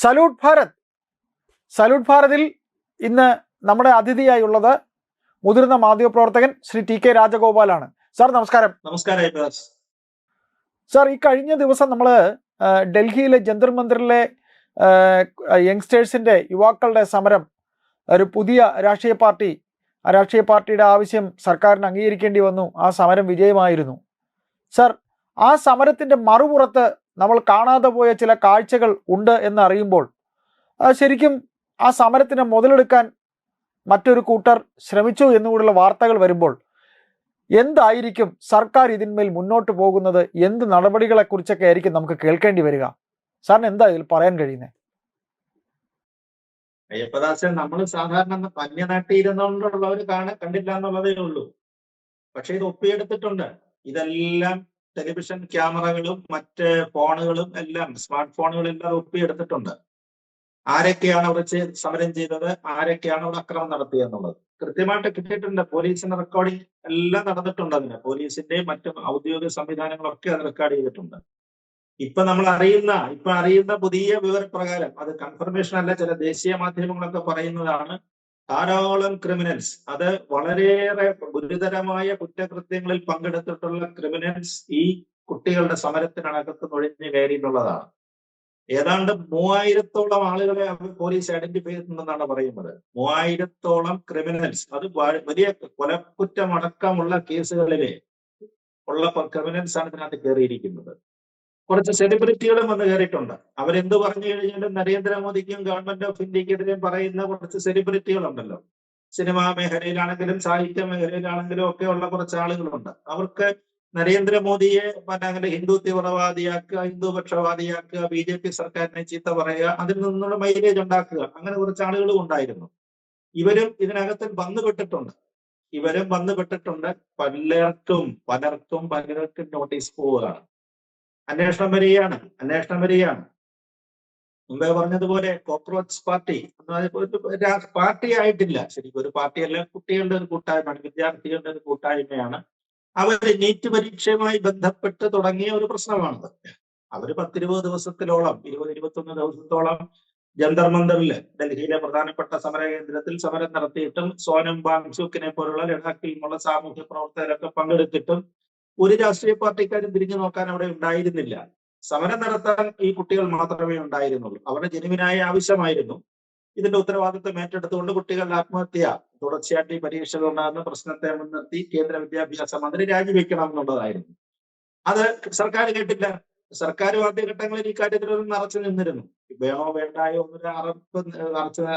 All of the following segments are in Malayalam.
സല്യൂട്ട് ഭാരത്. സല്യൂട്ട് ഭാരതിൽ ഇന്ന് നമ്മുടെ അതിഥിയായുള്ളത് മുതിർന്ന മാധ്യമപ്രവർത്തകൻ ശ്രീ ടി.കെ. രാജഗോപാലാണ്. സാർ നമസ്കാരം. നമസ്കാരം സാർ, ഈ കഴിഞ്ഞ ദിവസം നമ്മൾ ഡൽഹിയിലെ ജന്തർ മന്ദിറിലെ യങ്സ്റ്റേഴ്സിന്റെ യുവാക്കളുടെ സമരം, ഒരു പുതിയ രാഷ്ട്രീയ പാർട്ടിയുടെ ആവശ്യം സർക്കാരിന് അംഗീകരിക്കേണ്ടി വന്നു. ആ സമരം വിജയമായിരുന്നു. സാർ, ആ സമരത്തിന്റെ മറുപുറത്ത് നമ്മൾ കാണാതെ പോയ ചില കാഴ്ചകൾ ഉണ്ട് എന്ന് അറിയുമ്പോൾ ശരിക്കും ആ സമരത്തിനെ മുതലെടുക്കാൻ മറ്റൊരു കൂട്ടർ ശ്രമിച്ചു എന്നുകൂടിയുള്ള വാർത്തകൾ വരുമ്പോൾ എന്തായിരിക്കും സർക്കാർ ഇതിന്മേൽ മുന്നോട്ട് പോകുന്നത്? എന്ത് നടപടികളെ കുറിച്ചൊക്കെ ആയിരിക്കും നമുക്ക് കേൾക്കേണ്ടി വരിക? സാറിന് എന്താ ഇതിൽ പറയാൻ കഴിയുന്നത്? അയ്യപ്പദാസൻ, നമ്മൾ സാധാരണ അന്യനാട്ടിയിരുന്നുകൊണ്ടുള്ളവർ കണ്ടില്ല എന്നുള്ളതേ ഉള്ളൂ. പക്ഷെ ഇത് ഒപ്പിയെടുത്തിട്ടുണ്ട്. ഇതെല്ലാം ടെലിവിഷൻ ക്യാമറകളും മറ്റ് ഫോണുകളും എല്ലാം, സ്മാർട്ട് ഫോണുകളെല്ലാം ഒപ്പിയെടുത്തിട്ടുണ്ട്. ആരൊക്കെയാണ് അവിടെ സമരം ചെയ്തത്, ആരൊക്കെയാണ് അവിടെ അക്രമം നടത്തിയെന്നുള്ളത് കൃത്യമായിട്ട് കിട്ടിയിട്ടുണ്ട്. പോലീസിന്റെ റെക്കോർഡിംഗ് എല്ലാം നടന്നിട്ടുണ്ട്. അതിന് പോലീസിന്റെയും മറ്റും ഔദ്യോഗിക സംവിധാനങ്ങളൊക്കെ അത് റെക്കോർഡ് ചെയ്തിട്ടുണ്ട്. ഇപ്പൊ അറിയുന്ന പുതിയ വിവരപ്രകാരം, അത് കൺഫർമേഷൻ അല്ല, ചില ദേശീയ മാധ്യമങ്ങളൊക്കെ പറയുന്നതാണ്, ധാരാളം ക്രിമിനൽസ്, അത് വളരെയേറെ ഗുരുതരമായ കുറ്റകൃത്യങ്ങളിൽ പങ്കെടുത്തിട്ടുള്ള ക്രിമിനൽസ് ഈ കുട്ടികളുടെ സമരത്തിനകത്ത് നുഴഞ്ഞു കയറിയിട്ടുള്ളതാണ്. ഏതാണ്ട് 3000-ഓളം ആളുകളെ പോലീസ് ഐഡന്റിഫൈ ചെയ്തിട്ടുണ്ടെന്നാണ് പറയുന്നത്. 3000-ഓളം ക്രിമിനൽസ്, അത് വലിയ കൊലക്കുറ്റമടക്കമുള്ള കേസുകളിലെ ഉള്ള ക്രിമിനൽസ് ആണ് ഇതിനകത്ത് കയറിയിരിക്കുന്നത്. കുറച്ച് സെലിബ്രിറ്റികളും വന്ന് കയറിയിട്ടുണ്ട്. അവരെന്ത് പറഞ്ഞു കഴിഞ്ഞാലും നരേന്ദ്രമോദിക്കും ഗവൺമെന്റ് ഓഫ് ഇന്ത്യക്കെതിരെയും പറയുന്ന കുറച്ച് സെലിബ്രിറ്റികളുണ്ടല്ലോ. സിനിമാ മേഖലയിലാണെങ്കിലും സാഹിത്യ മേഖലയിലാണെങ്കിലും ഒക്കെ ഉള്ള കുറച്ച് ആളുകളുണ്ട്. അവർക്ക് നരേന്ദ്രമോദിയെ അങ്ങനെ ഹിന്ദു തീവ്രവാദിയാക്കുക, ഹിന്ദുപക്ഷവാദിയാക്കുക, BJP സർക്കാരിനെ ചീത്ത പറയുക, അതിൽ നിന്നുള്ള മൈലേജ് ഉണ്ടാക്കുക, അങ്ങനെ കുറച്ച് ആളുകളും ഉണ്ടായിരുന്നു. ഇവരും ഇതിനകത്ത് വന്നുപെട്ടിട്ടുണ്ട്. പലർക്കും നോട്ടീസ് പോവുകയാണ്. അന്വേഷണം വരികയാണ്. മുമ്പേ പറഞ്ഞതുപോലെ കോക്രോച്ച് പാർട്ടി പാർട്ടി ആയിട്ടില്ല, ശരിക്കും ഒരു പാർട്ടിയല്ല, കുട്ടികളുടെ ഒരു കൂട്ടായ്മയാണ്, വിദ്യാർത്ഥികളുടെ ഒരു കൂട്ടായ്മയാണ്. അവർ നീറ്റ് പരീക്ഷയുമായി ബന്ധപ്പെട്ട് തുടങ്ങിയ ഒരു പ്രശ്നമാണത്. അവര് 10-20 ദിവസത്തിലോളം, 20-21 ദിവസത്തോളം ജന്തർ മന്ദറില്, ഡൽഹിയിലെ പ്രധാനപ്പെട്ട സമര കേന്ദ്രത്തിൽ സമരം നടത്തിയിട്ടും സോനം വാങ്ചുക്കിനെ പോലുള്ള ലഡാക്കിൽ നിന്നുള്ള സാമൂഹ്യ പ്രവർത്തകരൊക്കെ പങ്കെടുത്തിട്ടും ഒരു രാഷ്ട്രീയ പാർട്ടിക്കാരും തിരിഞ്ഞു നോക്കാൻ അവിടെ ഉണ്ടായിരുന്നില്ല. സമരം നടത്താൻ ഈ കുട്ടികൾ മാത്രമേ ഉണ്ടായിരുന്നുള്ളൂ. അവരുടെ ജനുവിനായ ആവശ്യമായിരുന്നു. ഇതിന്റെ ഉത്തരവാദിത്വം ഏറ്റെടുത്തുകൊണ്ട് കുട്ടികളുടെ ആത്മഹത്യ തുടർച്ചയായിട്ട് ഈ പരീക്ഷകൾ ഉണ്ടാകുന്ന പ്രശ്നത്തെ മുൻനിർത്തി കേന്ദ്ര വിദ്യാഭ്യാസ മന്ത്രി രാജിവെക്കണം എന്നുള്ളതായിരുന്നു. അത് സർക്കാർ കേട്ടില്ല. സർക്കാർ ആദ്യഘട്ടങ്ങളിൽ ഈ കാര്യത്തിലൊന്നും നിറച്ചു നിന്നിരുന്നു. വേണോ വേണ്ടായോ എന്നൊരു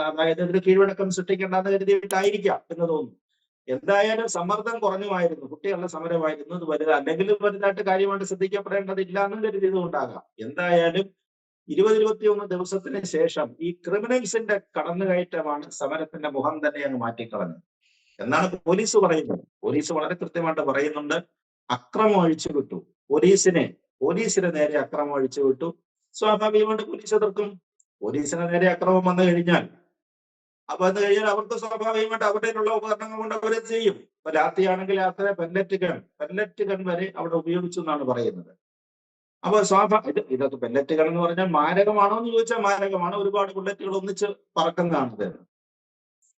അതായത് ഒരു കീഴ്വഴക്കം സൃഷ്ടിക്കേണ്ടെന്ന് കരുതിയിട്ടായിരിക്കാം എന്ന് തോന്നുന്നു. എന്തായാലും സമ്മർദ്ദം കുറഞ്ഞുമായിരുന്നു. കുട്ടികളുടെ സമരമായിരുന്നു ഇത് വലുത്, അല്ലെങ്കിൽ വലുതായിട്ട് കാര്യമായിട്ട് ശ്രദ്ധിക്കപ്പെടേണ്ടതില്ല എന്നും കരുതിയതുകൊണ്ടാകാം. എന്തായാലും 20-21 ദിവസത്തിന് ശേഷം ഈ ക്രിമിനൽസിന്റെ കടന്നുകയറ്റമാണ് സമരത്തിന്റെ മുഖം തന്നെ അങ്ങ് മാറ്റിക്കളഞ്ഞത് എന്നാണ് പോലീസ് പറയുന്നത്. പോലീസ് വളരെ കൃത്യമായിട്ട് പറയുന്നുണ്ട്, അക്രമം അഴിച്ചുവിട്ടു. പോലീസിന് നേരെ അക്രമം അഴിച്ചുവിട്ടു. സ്വാഭാവികമായിട്ട് പോലീസ് എതിർക്കും. പോലീസിന് നേരെ അക്രമം വന്നു കഴിഞ്ഞാൽ അവർക്ക് സ്വാഭാവികമായിട്ട് അവരുടെയുള്ള ഉപകരണങ്ങൾ കൊണ്ട് അവരെ ചെയ്യും. ഇപ്പൊ ലാത്തിയാണെങ്കിൽ ലാത്തിനെ പെല്ലറ്റ് ഗൺ വരെ അവിടെ ഉപയോഗിച്ചു എന്നാണ് പറയുന്നത്. അപ്പൊ ഇതൊക്കെ പെല്ലറ്റ് ഗൺ എന്ന് പറഞ്ഞാൽ മാരകമാണോ എന്ന് ചോദിച്ചാൽ മാരകമാണ്. ഒരുപാട് ബുള്ളറ്റുകൾ ഒന്നിച്ച് പറക്കുന്നതാണ്.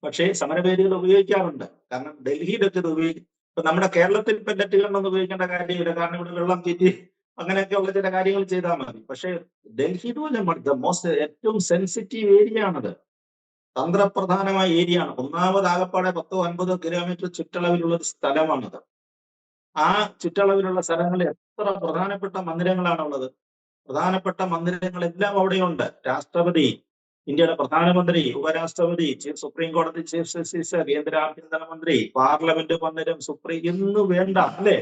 പക്ഷേ സമരവേദികൾ ഉപയോഗിക്കാറുണ്ട്. കാരണം ഡൽഹിയിലൊക്കെ ഇത് ഇപ്പൊ നമ്മുടെ കേരളത്തിൽ പെല്ലറ്റ് ഗൺ ഒന്നും ഉപയോഗിക്കേണ്ട കാര്യമില്ല. കാരണം ഇവിടെ വെള്ളം ചീറ്റി അങ്ങനെയൊക്കെയുള്ള ചില കാര്യങ്ങൾ ചെയ്താൽ മതി. പക്ഷെ ഡൽഹി ഏറ്റവും സെൻസിറ്റീവ് ഏരിയ ആണത്. തന്ത്രപ്രധാനമായ ഏരിയ ആണ്. ഒന്നാമതാകപ്പാടെ 10-50 കിലോമീറ്റർ ചുറ്റളവിലുള്ള ഒരു സ്ഥലമാണത്. ആ ചുറ്റളവിലുള്ള സ്ഥലങ്ങളിൽ എത്ര പ്രധാനപ്പെട്ട മന്ദിരങ്ങളാണുള്ളത്. പ്രധാനപ്പെട്ട മന്ദിരങ്ങളെല്ലാം അവിടെയുണ്ട്. രാഷ്ട്രപതി, ഇന്ത്യയുടെ പ്രധാനമന്ത്രി, ഉപരാഷ്ട്രപതി, സുപ്രീം കോടതി ചീഫ് ജസ്റ്റിസ്, കേന്ദ്ര ആഭ്യന്തരമന്ത്രി, പാർലമെന്റ് മന്ദിരം, എന്ന് വേണ്ട അല്ലേ?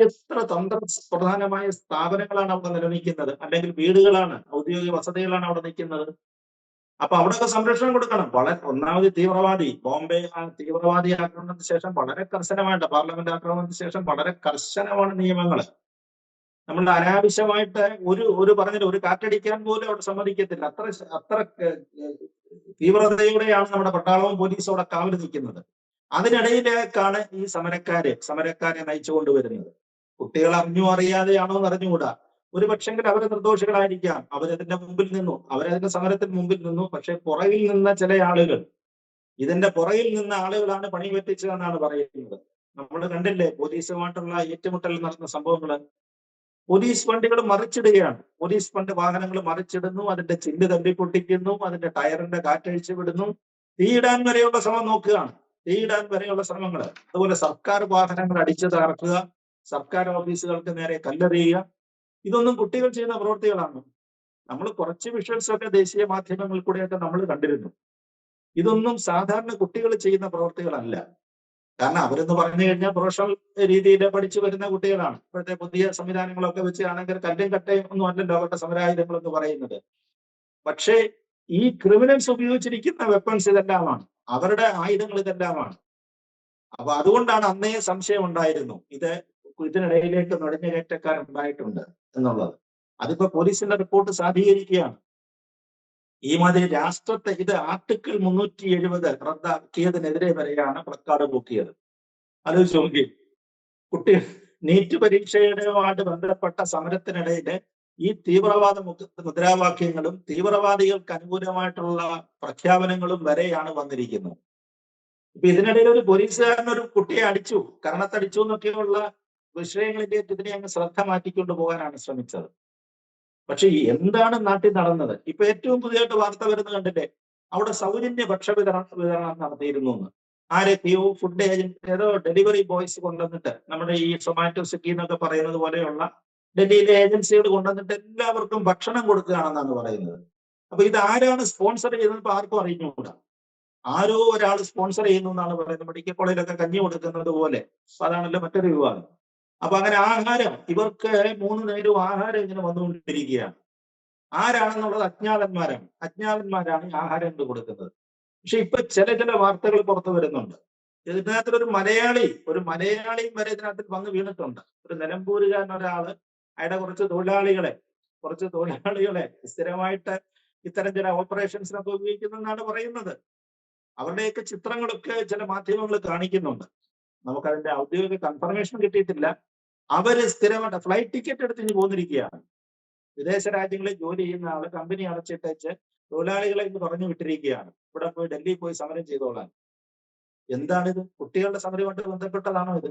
എത്ര തന്ത്രപ്രധാനമായ സ്ഥാപനങ്ങളാണ് അവിടെ നിലനിൽക്കുന്നത്, അല്ലെങ്കിൽ വീടുകളാണ്, ഔദ്യോഗിക വസതികളാണ് അവിടെ നിൽക്കുന്നത്. അപ്പൊ അവിടെയൊക്കെ സംരക്ഷണം കൊടുക്കണം. ഒന്നാമത് ബോംബെ തീവ്രവാദി ആക്രമണത്തിന് ശേഷം വളരെ കർശനമായിട്ട്, പാർലമെന്റ് ആക്രമണത്തിന് ശേഷം വളരെ കർശനമാണ് നിയമങ്ങൾ. നമ്മൾ അനാവശ്യമായിട്ട് ഒരു പറഞ്ഞിട്ട് ഒരു കാറ്റടിക്കാൻ പോലും അവിടെ സമ്മതിക്കത്തില്ല. അത്ര തീവ്രതയോടെയാണ് നമ്മുടെ പട്ടാളവും പോലീസും അവിടെ കാവൽ നിൽക്കുന്നത്. അതിനിടയിലേക്കാണ് ഈ സമരക്കാരെ നയിച്ചു കൊണ്ടുവരുന്നത്. കുട്ടികൾ അറിഞ്ഞോ അറിയാതെയാണോ എന്ന് അറിഞ്ഞുകൂടാ. ഒരു പക്ഷെങ്കിൽ അവർ നിർദോഷികളായിരിക്കാം, അവരതിന്റെ മുമ്പിൽ നിന്നു, അവരതിന്റെ സമരത്തിന് മുമ്പിൽ നിന്നു. പക്ഷെ പുറകിൽ നിന്ന ചില ആളുകൾ, ഇതിന്റെ പുറകിൽ നിന്ന ആളുകളാണ് പണി പറ്റിച്ചതെന്നാണ് പറയുന്നത്. നമ്മൾ കണ്ടില്ലേ പോലീസുമായിട്ടുള്ള ഏറ്റുമുട്ടൽ നടന്ന സംഭവങ്ങൾ. പോലീസ് വണ്ടികൾ മറിച്ചിടുകയാണ്, പോലീസ് ഫണ്ട് വാഹനങ്ങൾ മറിച്ചിടുന്നു, അതിന്റെ ചില്ല് തല്ലിപ്പൊട്ടിക്കുന്നു, അതിന്റെ ടയറിന്റെ കാറ്റഴിച്ചു വിടുന്നു, തീയിടാൻ വരെയുള്ള ശ്രമം നോക്കുകയാണ്, തീയിടാൻ വരെയുള്ള ശ്രമങ്ങൾ. അതുപോലെ സർക്കാർ വാഹനങ്ങൾ അടിച്ചു തകർക്കുക, സർക്കാർ ഓഫീസുകൾക്ക് നേരെ കല്ലെറിയുക, ഇതൊന്നും കുട്ടികൾ ചെയ്യുന്ന പ്രവൃത്തികളാണ്. നമ്മൾ കുറച്ച് വിഷ്വൽസ് ഒക്കെ ദേശീയ മാധ്യമങ്ങളിൽ കൂടെയൊക്കെ നമ്മൾ കണ്ടിരുന്നു. ഇതൊന്നും സാധാരണ കുട്ടികൾ ചെയ്യുന്ന പ്രവൃത്തികളല്ല. കാരണം അവരെന്ന് പറഞ്ഞു കഴിഞ്ഞാൽ പ്രൊഫഷണൽ രീതിയിൽ പഠിച്ചു വരുന്ന കുട്ടികളാണ്. ഇപ്പോഴത്തെ പുതിയ സംവിധാനങ്ങളൊക്കെ വെച്ചാണെങ്കിൽ കല്ലും കട്ടയും ഒന്നും അല്ലല്ലോ അവരുടെ സമരായുധങ്ങൾ എന്ന് പറയുന്നത്. പക്ഷേ ഈ ക്രിമിനൽസ് ഉപയോഗിച്ചിരിക്കുന്ന വെപ്പൺസ് ഇതെല്ലാമാണ്, അവരുടെ ആയുധങ്ങൾ ഇതെല്ലാമാണ്. അപ്പൊ അതുകൊണ്ടാണ് അന്നേ സംശയം ഉണ്ടായിരുന്നു ഇതിനിടയിലേക്ക് നുഴഞ്ഞുകയറ്റക്കാരുണ്ടായിട്ടുണ്ട് എന്നുള്ളത്. അതിപ്പോ പോലീസിന്റെ റിപ്പോർട്ട് സാധീകരിക്കുകയാണ്. ഈ മാതിരി രാഷ്ട്രത്തെ ഇത് ആർട്ടിക്കിൾ 370 റദ്ദാക്കിയതിനെതിരെ വരെയാണ് പ്ലക്കാർഡ് പൊക്കിയത്. ആലോചിച്ച് നോക്കി, കുട്ടികൾ നീറ്റ് പരീക്ഷയുമായിട്ട് ബന്ധപ്പെട്ട സമരത്തിനിടയിൽ ഈ തീവ്രവാദ മുദ്രാവാക്യങ്ങളും തീവ്രവാദികൾക്ക് അനുകൂലമായിട്ടുള്ള പ്രഖ്യാപനങ്ങളും വരെയാണ് വന്നിരിക്കുന്നത്. ഇപ്പൊ ഇതിനിടയിൽ ഒരു പോലീസുകാരൻ ഒരു കുട്ടിയെ അടിച്ചു, കരണത്തടിച്ചു എന്നൊക്കെയുള്ള വിഷയങ്ങളിലേക്ക് ഇതിനെ അങ്ങ് ശ്രദ്ധ മാറ്റിക്കൊണ്ട് പോകാനാണ് ശ്രമിച്ചത്. പക്ഷെ എന്താണ് നാട്ടിൽ നടന്നത്? ഇപ്പൊ ഏറ്റവും പുതിയതായിട്ട് വാർത്ത വരുന്നത് കണ്ടില്ലേ, അവിടെ സൗജന്യ വിതരണം നടത്തിയിരുന്നു എന്ന്. ആരൊക്കെയോ ഫുഡ് ഏജന്റ്, ഏതോ ഡെലിവറി ബോയ്സ് കൊണ്ടുവന്നിട്ട്, നമ്മുടെ ഈ സൊമാറ്റോ, സ്വിഗ്ഗി എന്നൊക്കെ പറയുന്നത് പോലെയുള്ള ഡൽഹിയിലെ ഏജൻസികൾ കൊണ്ടുവന്നിട്ട് എല്ലാവർക്കും ഭക്ഷണം കൊടുക്കുകയാണെന്നാണ് പറയുന്നത്. അപ്പൊ ഇത് ആരാണ് സ്പോൺസർ ചെയ്തത് ഇപ്പൊ ആർക്കും അറിഞ്ഞുകൂടാ. ആരോ ഒരാൾ സ്പോൺസർ ചെയ്യുന്നു എന്നാണ് പറയുന്നത്. മെഡിക്കൽ കോളേജിലൊക്കെ കഞ്ഞി കൊടുക്കുന്നത് പോലെ. അതാണല്ലോ മറ്റൊരു വിവാദം. അപ്പൊ അങ്ങനെ ആഹാരം, ഇവർക്ക് 3 നേരവും ആഹാരം ഇങ്ങനെ വന്നുകൊണ്ടിരിക്കുകയാണ്. ആരാണെന്നുള്ളത് അജ്ഞാതന്മാരാണ് ഈ ആഹാരം കൊടുക്കുന്നത്. പക്ഷെ ഇപ്പൊ ചില വാർത്തകൾ പുറത്തു വരുന്നുണ്ട്. ഇതിനകത്തൊരു മലയാളിയും വരെ ഇതിനകത്ത് വന്ന് വീണിട്ടുണ്ട്. ഒരു നിലമ്പൂരുകാരൻ ഒരാള് അയാളുടെ കുറച്ച് തൊഴിലാളികളെ സ്ഥിരമായിട്ട് ഇത്തരം ചില ഓപ്പറേഷൻസിനൊക്കെ ഉപയോഗിക്കുന്നെന്നാണ് പറയുന്നത്. അവരുടെയൊക്കെ ചിത്രങ്ങളൊക്കെ ചില മാധ്യമങ്ങൾ കാണിക്കുന്നുണ്ട്. നമുക്കതിന്റെ ഔദ്യോഗിക കൺഫർമേഷൻ കിട്ടിയിട്ടില്ല. അവര് സ്ഥിരമായിട്ട് ഫ്ലൈറ്റ് ടിക്കറ്റ് എടുത്ത് ഇനി പോന്നിരിക്കുകയാണ്. വിദേശ രാജ്യങ്ങളിൽ ജോലി ചെയ്യുന്ന ആള് കമ്പനി അടച്ചിട്ടേച്ച് തൊഴിലാളികളെ ഇന്ന് പറഞ്ഞു വിട്ടിരിക്കുകയാണ്, ഇവിടെ പോയി ഡൽഹിയിൽ പോയി സമരം ചെയ്തോളാൻ. എന്താണിത്? കുട്ടികളുടെ സമരമായിട്ട് ബന്ധപ്പെട്ടതാണോ ഇത്?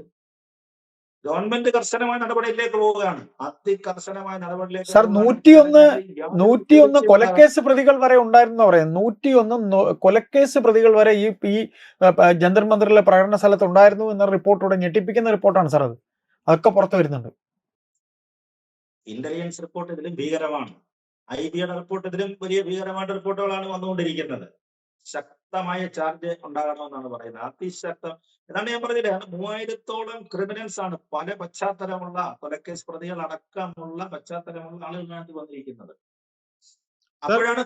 ഗവൺമെന്റ് കർശനമായ നടപടിയിലേക്ക് പോവുകയാണ്, അതികർശനമായ നടപടിയിലേക്ക്. സർ, 101 കൊലക്കേസ് പ്രതികൾ വരെ ഉണ്ടായിരുന്നു പറയുന്നത്. 101 കൊലക്കേസ് പ്രതികൾ വരെ ഈ ജന്തർ മന്ദിറിലെ പ്രകടന സ്ഥലത്ത് ഉണ്ടായിരുന്നു എന്ന റിപ്പോർട്ടോടെ ഞെട്ടിപ്പിക്കുന്ന റിപ്പോർട്ടാണ് സാർ അത്. അതൊക്കെ പുറത്തു വരുന്നുണ്ട്. ഇന്റലിജൻസ് റിപ്പോർട്ട് ഇതിലും ഭീകരമാണ്. IBയുടെ റിപ്പോർട്ട് ഇതിലും വലിയ ഭീകരമായിട്ട് റിപ്പോർട്ടുകളാണ് വന്നുകൊണ്ടിരിക്കുന്നത്. ശക്തമായ ചാർജ് ഉണ്ടാകണമെന്നാണ് പറയുന്നത്, അതിശക്തം. എന്നാണ് ഞാൻ പറഞ്ഞില്ലേ, 3000-ഓളം ക്രിമിനൽസ് ആണ്, പല പശ്ചാത്തലമുള്ള കൊലക്കേസ് പ്രതികൾ അടക്കമുള്ള പശ്ചാത്തലമുള്ള ആളുകളാണ് വന്നിരിക്കുന്നത്. അപ്പോഴാണ്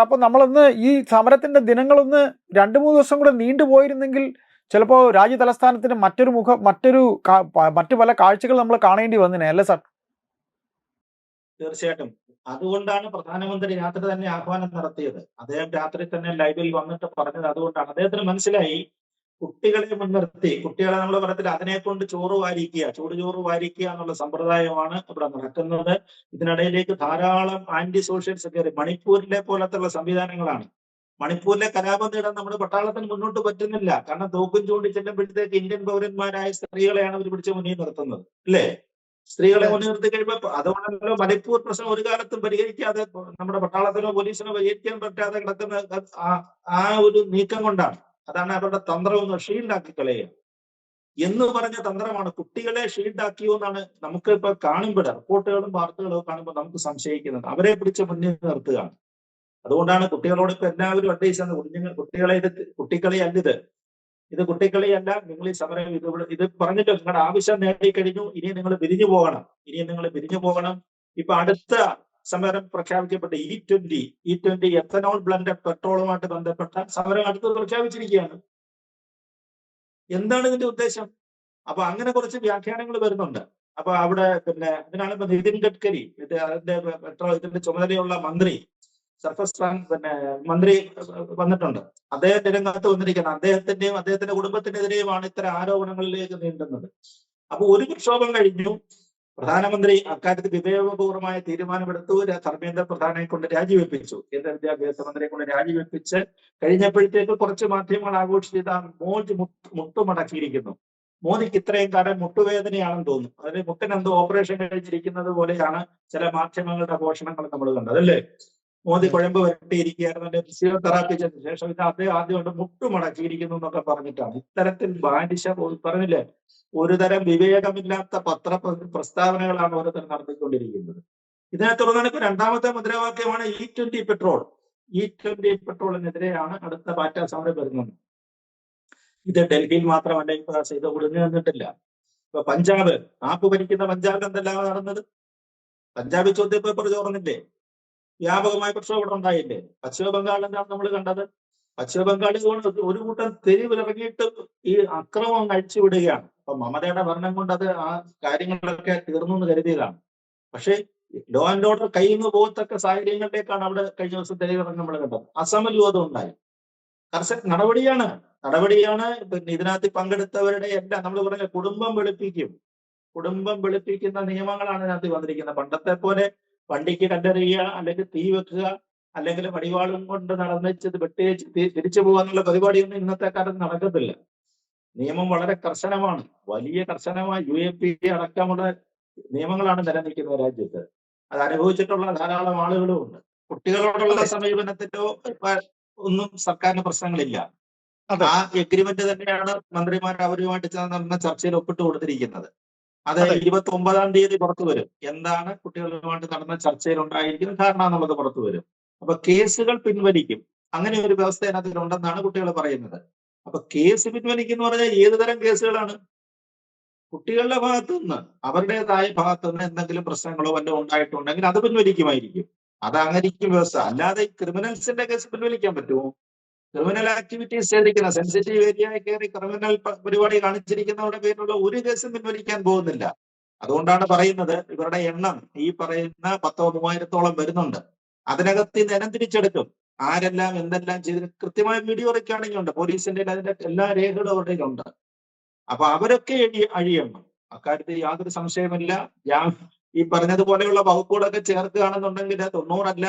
അപ്പൊ നമ്മളൊന്ന് ഈ സമരത്തിന്റെ ദിനങ്ങളൊന്ന് 2-3 ദിവസം കൂടെ നീണ്ടുപോയിരുന്നെങ്കിൽ ചിലപ്പോ രാജ്യ തലസ്ഥാനത്തിന് മറ്റു പല കാഴ്ചകൾ നമ്മൾ കാണേണ്ടി വന്നിനെ, അല്ലേ സാർ? തീർച്ചയായിട്ടും. അതുകൊണ്ടാണ് പ്രധാനമന്ത്രി രാത്രി തന്നെ ആഹ്വാനം നടത്തിയത്. അദ്ദേഹം രാത്രി തന്നെ ലൈവിൽ വന്നിട്ട് പറഞ്ഞത് അതുകൊണ്ടാണ്. അദ്ദേഹത്തിന് മനസ്സിലായി, കുട്ടികളെ മുൻനിർത്തി, കുട്ടികളെ നമ്മൾ പറയത്തില്ല, അതിനെ കൊണ്ട് ചോറ് വാരിക്കുക എന്നുള്ള സമ്പ്രദായമാണ് ഇവിടെ നടക്കുന്നത്. ഇതിനിടയിലേക്ക് ധാരാളം ആന്റി സോഷ്യൽസ് കയറി. മണിപ്പൂരിലെ പോലത്തുള്ള സംവിധാനങ്ങളാണ്. മണിപ്പൂരിലെ കലാപം നേടാൻ നമ്മുടെ പട്ടാളത്തിന് മുന്നോട്ട് പറ്റുന്നില്ല. കാരണം തോക്കും ചൂണ്ടി ചെല്ലുമ്പോഴത്തേക്ക് ഇന്ത്യൻ പൗരന്മാരായ സ്ത്രീകളെയാണ് അവർ പിടിച്ച് മുന്നിൽ നിർത്തുന്നത്, അല്ലേ? സ്ത്രീകളെ മുന്നിൽ നിർത്തി കഴിയുമ്പോൾ അതുകൊണ്ടല്ലോ മണിപ്പൂർ പ്രശ്നം ഒരു കാലത്തും പരിഹരിക്കാതെ, നമ്മുടെ പട്ടാളത്തിനോ പോലീസിനോ പരിഹരിക്കാൻ പറ്റാതെ കിടക്കുന്ന ആ ഒരു നീക്കം കൊണ്ടാണ്. അതാണ് അവരുടെ തന്ത്രം, ഷീൽഡാക്കി കളയുക എന്ന് പറഞ്ഞ തന്ത്രമാണ്. കുട്ടികളെ ഷീൽഡാക്കിയോ എന്നാണ് നമുക്ക് ഇപ്പൊ കാണുമ്പോൾ, റിപ്പോർട്ടുകളും വാർത്തകളും കാണുമ്പോൾ നമുക്ക് സംശയിക്കുന്നത്. അവരെ പിടിച്ച് മുന്നിൽ നിർത്തുകയാണ്. അതുകൊണ്ടാണ് കുട്ടികളോട് ഇപ്പൊ എല്ലാവരും അഡ്വൈസ് ആണ്, കുട്ടികളെ ഇത് കുട്ടിക്കളിയല്ല, നിങ്ങൾ ഈ സമരം ഇത് പറഞ്ഞിട്ട് നിങ്ങളുടെ ആവശ്യം നേടിക്കഴിഞ്ഞു, ഇനി നിങ്ങൾ പിരിഞ്ഞു പോകണം. ഇപ്പൊ അടുത്ത സമരം പ്രഖ്യാപിക്കപ്പെട്ട E20 എത്തനോൾ ബ്ലൻഡഡ് പെട്രോളുമായിട്ട് ബന്ധപ്പെട്ട സമരം അടുത്ത് പ്രഖ്യാപിച്ചിരിക്കുകയാണ്. എന്താണ് ഇതിന്റെ ഉദ്ദേശം? അപ്പൊ അങ്ങനെ കുറച്ച് വ്യാഖ്യാനങ്ങൾ വരുന്നുണ്ട്. അപ്പൊ അവിടെ അതിനാണ് ഇപ്പൊ നിതിൻ ഗഡ്കരി, ഇതിന്റെ ചുമതലയുള്ള മന്ത്രി, സർഫസ് മന്ത്രി വന്നിട്ടുണ്ട്. അദ്ദേഹം രംഗത്ത് വന്നിരിക്കുന്നത്. അദ്ദേഹത്തിന്റെ കുടുംബത്തിനെതിരെയുമാണ് ഇത്തരം ആരോപണങ്ങളിലേക്ക് നീണ്ടുന്നത്. അപ്പൊ ഒരു പ്രക്ഷോഭം കഴിഞ്ഞു. പ്രധാനമന്ത്രി അക്കാര്യത്തിൽ വിവേകപൂർവമായ തീരുമാനമെടുത്തു. ധർമ്മേന്ദ്ര പ്രധാനെ കൊണ്ട് രാജിവെപ്പിച്ചു. കേന്ദ്ര വിദ്യാഭ്യാസ മന്ത്രിയെ കൊണ്ട് രാജിവെപ്പിച്ച് കഴിഞ്ഞപ്പോഴത്തേക്ക് കുറച്ച് മാധ്യമങ്ങൾ ആഘോഷിച്ചത് മോദി മുട്ടുമടക്കിയിരിക്കുന്നു. മോദിക്ക് ഇത്രയും കാലം മുട്ടുവേദനയാണെന്ന് തോന്നുന്നു. അതിന് മുട്ടിനെന്തോ ഓപ്പറേഷൻ കഴിച്ചിരിക്കുന്നത് പോലെയാണ് ചില മാധ്യമങ്ങളുടെ ഘോഷണങ്ങൾ നമ്മൾ കണ്ടത്, അല്ലേ? മോദി കുഴമ്പ് വരട്ടിയിരിക്കുകയായിരുന്നു, ഫിസിയോതെറാപ്പി ചെയ്ത ശേഷം ഇത് അദ്ദേഹം ആദ്യമായിട്ട് മുട്ടുമടക്കിയിരിക്കുന്നു എന്നൊക്കെ പറഞ്ഞിട്ടാണ്. ഇത്തരത്തിൽ ബാലിശ പറഞ്ഞില്ലേ, ഒരുതരം വിവേകമില്ലാത്ത പ്രസ്താവനകളാണ് ഓരോരുത്തർ നടത്തിക്കൊണ്ടിരിക്കുന്നത്. ഇതിനെ തുടർന്നാണ് ഇപ്പൊ രണ്ടാമത്തെ മുദ്രാവാക്യമാണ് E20 പെട്രോൾ. E20 പെട്രോളിനെതിരെയാണ് അടുത്ത പാറ്റ സമരം വരുന്നത്. ഇത് ഡൽഹിയിൽ മാത്രമല്ല, ഇപ്പൊ ഇത് ഒടുങ്ങി നിന്നിട്ടില്ല. ഇപ്പൊ പഞ്ചാബ്, ആപ്പ് ഭരിക്കുന്ന പഞ്ചാബിൽ എന്തെല്ലാം നടന്നത്? പഞ്ചാബിൽ ചോദ്യപേപ്പർ ചോർന്നില്ലേ? വ്യാപകമായ പ്രക്ഷോഭം ഉണ്ടായില്ലേ? പശ്ചിമ ബംഗാളിൽ എന്താണ് നമ്മൾ കണ്ടത്? പശ്ചിമ ബംഗാളിൽ ഒരു കൂട്ടം തെരുവിലിറങ്ങിയിട്ട് ഈ അക്രമം അഴിച്ചുവിടുകയാണ്. അപ്പൊ മമതയുടെ ഭരണം കൊണ്ട് അത് ആ കാര്യങ്ങളൊക്കെ തീർന്നു എന്ന് കരുതിയതാണ്. പക്ഷേ ലോ ആൻഡ് ഓർഡർ കയ്യിൽ നിന്ന് പോകത്തക്ക സാഹചര്യങ്ങളിലേക്കാണ് അവിടെ കഴിഞ്ഞ ദിവസം തെരുവിറങ്ങി നമ്മൾ കണ്ടത്. അസമിലും അതും ഉണ്ടായി. കർശന നടപടിയാണ്. പിന്നെ ഇതിനകത്ത് പങ്കെടുത്തവരുടെ എല്ലാം നമ്മൾ പറഞ്ഞ കുടുംബം വെളുപ്പിക്കുന്ന നിയമങ്ങളാണ് ഇതിനകത്ത് വന്നിരിക്കുന്നത്. പണ്ടത്തെ പോലെ വണ്ടിക്ക് കല്ലെറിയുക, അല്ലെങ്കിൽ തീ വെക്കുക, അല്ലെങ്കിൽ വടിവാളും കൊണ്ട് നടന്നിച്ചത് വെട്ടിയേച്ച് തിരിച്ചു പോകാന്നുള്ള പരിപാടിയൊന്നും ഇന്നത്തെ കാലത്ത് നടക്കത്തില്ല. നിയമം വളരെ കർശനമാണ്. വലിയ കർശനമായ UAPA അടക്കമുള്ള നിയമങ്ങളാണ് നിലനിൽക്കുന്ന രാജ്യത്ത്. അത് അനുഭവിച്ചിട്ടുള്ള ധാരാളം ആളുകളും ഉണ്ട്. കുട്ടികളോടുള്ള സമീപനത്തിലോ ഒന്നും സർക്കാരിന് പ്രശ്നങ്ങളില്ല. ആ എഗ്രിമെന്റ് തന്നെയാണ് മന്ത്രിമാർ അവരുമായിട്ട് നടന്ന ചർച്ചയിൽ ഒപ്പിട്ട് കൊടുത്തിരിക്കുന്നത്. അത് 29-ാം തീയതി പുറത്തു വരും. എന്താണ് കുട്ടികളുമായിട്ട് നടന്ന ചർച്ചയിൽ ഉണ്ടായിരിക്കുന്ന ധാരണ എന്നുള്ളത് പുറത്തു വരും. അപ്പൊ കേസുകൾ പിൻവലിക്കും. അങ്ങനെ ഒരു വ്യവസ്ഥ അതിനകത്തുണ്ടെന്നാണ് കുട്ടികൾ പറയുന്നത്. അപ്പൊ കേസ് പിൻവലിക്കുന്ന പറഞ്ഞാൽ ഏത് തരം കേസുകളാണ്? കുട്ടികളുടെ ഭാഗത്തുനിന്ന്, അവരുടേതായ ഭാഗത്തുനിന്ന് എന്തെങ്കിലും പ്രശ്നങ്ങളോ വല്ലതും ഉണ്ടായിട്ടുണ്ടെങ്കിൽ അത് പിൻവലിക്കുമായിരിക്കും. അത് അങ്ങനെയിരിക്കും വ്യവസ്ഥ. അല്ലാതെ ക്രിമിനൽസിന്റെ കേസ് പിൻവലിക്കാൻ പറ്റുമോ? ക്രിമിനൽ ആക്ടിവിറ്റീസ് ചെയ്തിരിക്കുന്ന സെൻസിറ്റീവ് ഏരിയയിൽ കയറി ക്രിമിനൽ പരിപാടി കാണിച്ചിരിക്കുന്നവരുടെ പേരിലുള്ള ഒരു കേസും പിൻവലിക്കാൻ പോകുന്നില്ല. അതുകൊണ്ടാണ് പറയുന്നത് ഇവരുടെ എണ്ണം ഈ പറയുന്ന 10,000-3000-ഓളം വരുന്നുണ്ട്. അതിനകത്ത് ഇനം തിരിച്ചെടുക്കും. ആരെല്ലാം എന്തെല്ലാം ചെയ്ത് കൃത്യമായ വീഡിയോ റെക്കോർഡിംഗ് ഉണ്ട്. പോലീസിന്റെ അതിന്റെ എല്ലാ രേഖകളും അവരുടെ ഉണ്ട്. അപ്പൊ അവരൊക്കെ അഴിയണം. അക്കാര്യത്തിൽ യാതൊരു സംശയമില്ല. ഈ പറഞ്ഞതുപോലെയുള്ള വകുപ്പുകളൊക്കെ ചേർക്കുകയാണെന്നുണ്ടെങ്കിൽ 90 അല്ല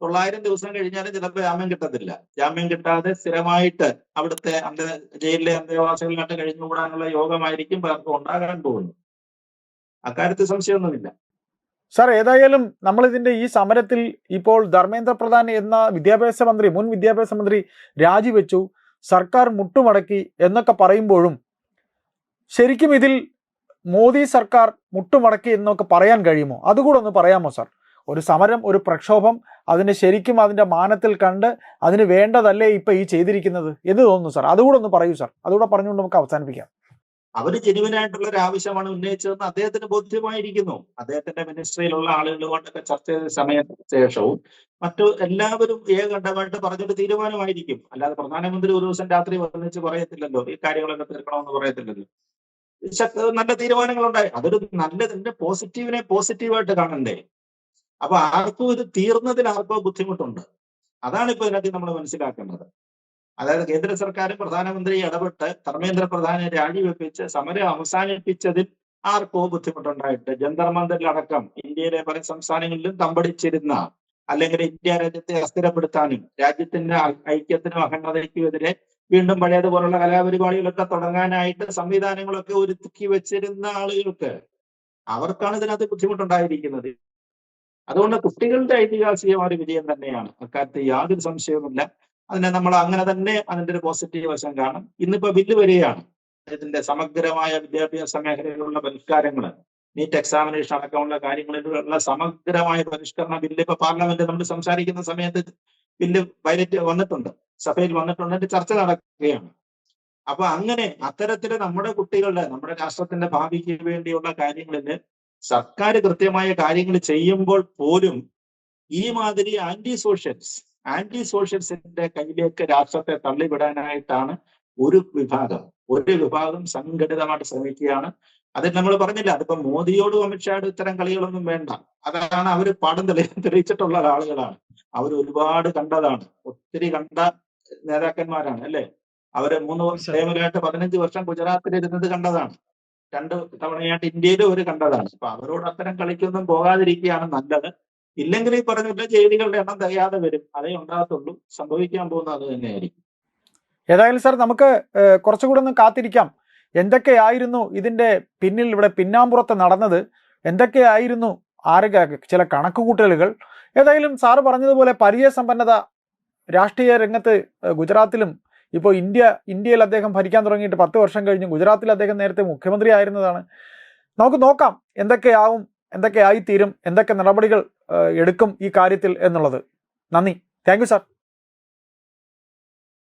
900 ദിവസം കഴിഞ്ഞാലും ചിലപ്പോൾ ജാമ്യം കിട്ടത്തില്ല. ജാമ്യം കിട്ടാതെ സ്ഥിരമായിട്ട് അവിടുത്തെ ജയിലിലെ അന്തേവാസികളിലായിട്ട് കഴിഞ്ഞുകൂടാനുള്ള യോഗമായിരിക്കും പലർക്കും ഉണ്ടാകാൻ പോകുന്നത്. അക്കാര്യത്തിൽ സംശയമൊന്നുമില്ല. സാർ, ഏതായാലും നമ്മൾ ഇതിന്റെ ഈ സമരത്തിൽ ഇപ്പോൾ ധർമ്മേന്ദ്ര പ്രധാൻ എന്ന മുൻ വിദ്യാഭ്യാസ മന്ത്രി രാജിവെച്ചു, സർക്കാർ മുട്ടുമടക്കി എന്നൊക്കെ പറയുമ്പോഴും ശരിക്കും ഇതിൽ മോദി സർക്കാർ മുട്ടുമടക്കി എന്നൊക്കെ പറയാൻ കഴിയുമോ? അതുകൂടെ ഒന്ന് പറയാമോ സാർ? ഒരു സമരം, ഒരു പ്രക്ഷോഭം, അതിനെ ശരിക്കും അതിന്റെ മാനത്തിൽ കണ്ട് അതിന് വേണ്ടതല്ലേ ഇപ്പൊ ഈ ചെയ്തിരിക്കുന്നത് എന്ന് തോന്നുന്നു സാർ. അതുകൂടെ ഒന്ന് പറയൂ സാർ. അതുകൂടെ പറഞ്ഞുകൊണ്ട് നമുക്ക് അവസാനിപ്പിക്കാം. അവര് ജെനുവിനായിട്ടുള്ള ഒരു ആവശ്യമാണ് ഉന്നയിച്ചതെന്ന് അദ്ദേഹത്തിന് ബോധ്യമായിരിക്കുന്നു. അദ്ദേഹത്തിന്റെ മിനിസ്ട്രിയിലുള്ള ആളുകളുമായിട്ടൊക്കെ ചർച്ച ചെയ്ത സമയത്തിന് ശേഷവും മറ്റു എല്ലാവരും ഏകണ്ഠമായിട്ട് പറഞ്ഞൊരു തീരുമാനമായിരിക്കും. അല്ലാതെ പ്രധാനമന്ത്രി ഒരു ദിവസം രാത്രി വന്നിച്ച് പറയത്തില്ലല്ലോ, ഈ കാര്യങ്ങളൊക്കെ തീർക്കണമെന്ന് പറയത്തില്ലല്ലോ. നല്ല തീരുമാനങ്ങളുണ്ടായി. അതൊരു നല്ലതിന്റെ പോസിറ്റീവിനെ പോസിറ്റീവായിട്ട് കാണണ്ടേ? അപ്പൊ ആർക്കും ഇത് തീർന്നതിൽ ആർക്കോ ബുദ്ധിമുട്ടുണ്ട്. അതാണ് ഇപ്പൊ ഇതിനകത്ത് നമ്മൾ മനസ്സിലാക്കേണ്ടത്. അതായത് കേന്ദ്ര സർക്കാരും പ്രധാനമന്ത്രി ഇടപെട്ട് ധർമ്മേന്ദ്ര പ്രധാനെ രാജിവെപ്പിച്ച് സമരം അവസാനിപ്പിച്ചതിൽ ആർക്കോ ബുദ്ധിമുട്ടുണ്ടായിട്ട് ജന്തർ മന്ദിറിലടക്കം ഇന്ത്യയിലെ പല സംസ്ഥാനങ്ങളിലും തമ്പടിച്ചിരുന്ന, അല്ലെങ്കിൽ ഇന്ത്യ രാജ്യത്തെ അസ്ഥിരപ്പെടുത്താനും രാജ്യത്തിന്റെ ഐക്യത്തിനും അഖണ്ഡതയ്ക്കും എതിരെ വീണ്ടും പഴയതുപോലുള്ള കലാപരിപാടികളൊക്കെ തുടങ്ങാനായിട്ട് സംവിധാനങ്ങളൊക്കെ ഒരുക്കി വെച്ചിരുന്ന ആളുകൾക്ക്, അവർക്കാണ് ഇതിനകത്ത് ബുദ്ധിമുട്ടുണ്ടായിരിക്കുന്നത്. അതുകൊണ്ട് കുട്ടികളുടെ ഐതിഹാസികമായ വിജയം തന്നെയാണ്. അക്കാര്യത്തിൽ യാതൊരു സംശയവുമില്ല. അതിനെ നമ്മൾ അങ്ങനെ തന്നെ അതിന്റെ ഒരു പോസിറ്റീവ് വശം കാണും. ഇന്നിപ്പോ ബില്ല് വരികയാണ്. ഇതിന്റെ സമഗ്രമായ വിദ്യാഭ്യാസ മേഖലയിലുള്ള പരിഷ്കാരങ്ങൾ, നീറ്റ് എക്സാമിനേഷൻ അടക്കമുള്ള കാര്യങ്ങളിലുള്ള സമഗ്രമായ പരിഷ്കരണ ബില്ല് ഇപ്പൊ പാർലമെന്റ് നമ്മൾ സംസാരിക്കുന്ന സമയത്ത് ബില്ല് പൈലറ്റ് വന്നിട്ടുണ്ട്, സഭയിൽ വന്നിട്ടുണ്ട്, അതിന്റെ ചർച്ച നടക്കുകയാണ്. അപ്പൊ അങ്ങനെ അത്തരത്തില് നമ്മുടെ കുട്ടികളുടെ, നമ്മുടെ രാഷ്ട്രത്തിന്റെ ഭാവിക്ക് വേണ്ടിയുള്ള കാര്യങ്ങളിൽ സർക്കാർ കൃത്യമായ കാര്യങ്ങൾ ചെയ്യുമ്പോൾ പോലും ഈ മാതിരി ആന്റി സോഷ്യൽസിന്റെ കയ്യിലേക്ക് രാഷ്ട്രത്തെ തള്ളിവിടാനായിട്ടാണ് ഒരു വിഭാഗം സംഘടിതമായിട്ട് ശ്രമിക്കുകയാണ്. അതിൽ നമ്മൾ പറഞ്ഞില്ല, അതിപ്പോ മോദിയോടും അമിത്ഷായോടും ഇത്തരം കളികളൊന്നും വേണ്ട. അതാണ് അവര് പാഠം തെളിയിച്ചിട്ടുള്ള ആളുകളാണ്. അവർ ഒരുപാട് കണ്ടതാണ്, ഒത്തിരി കണ്ട നേതാക്കന്മാരാണ്, അല്ലെ? അവര് 3 ടൈമിലായിട്ട് 15 വർഷം ഗുജറാത്തിൽ ഇരുന്നത് കണ്ടതാണ്. രണ്ട് തവണയായിട്ട് ഇന്ത്യയിൽ ഒരു കണ്ടതാണ്. അപ്പൊ അവരോട് അത്തരം കളിക്കൊന്നും പോകാതിരിക്കുകയാണ് നല്ലത്. ഇല്ലെങ്കിൽ ഈ പറഞ്ഞിട്ട് ജയിലുകളുടെ എണ്ണം തികയാതെ വരും, അതേ ഉണ്ടാകത്തുള്ളൂ. സംഭവിക്കാൻ പോകുന്നത് അത് തന്നെയായിരിക്കും. ഏതായാലും സാർ നമുക്ക് കുറച്ചുകൂടെ ഒന്ന് കാത്തിരിക്കാം. എന്തൊക്കെയായിരുന്നു ഇതിന്റെ പിന്നിൽ, ഇവിടെ പിന്നാമ്പുറത്ത് നടന്നത്, എന്തൊക്കെയായിരുന്നു ആരൊക്കെ ചില കണക്കുകൂട്ടലുകൾ. ഏതായാലും സാറ് പറഞ്ഞതുപോലെ പരിചയസമ്പന്നത രാഷ്ട്രീയ രംഗത്ത് ഗുജറാത്തിലും ഇപ്പോൾ ഇന്ത്യയിൽ അദ്ദേഹം ഭരിക്കാൻ തുടങ്ങിയിട്ട് 10 വർഷം കഴിഞ്ഞു. ഗുജറാത്തിൽ അദ്ദേഹം നേരത്തെ മുഖ്യമന്ത്രി ആയിരുന്നതാണ്. നമുക്ക് നോക്കാം എന്തൊക്കെയാവും, എന്തൊക്കെയായിത്തീരും, എന്തൊക്കെ നടപടികൾ എടുക്കും ഈ കാര്യത്തിൽ എന്നുള്ളത്. നന്ദി. Thank you sir.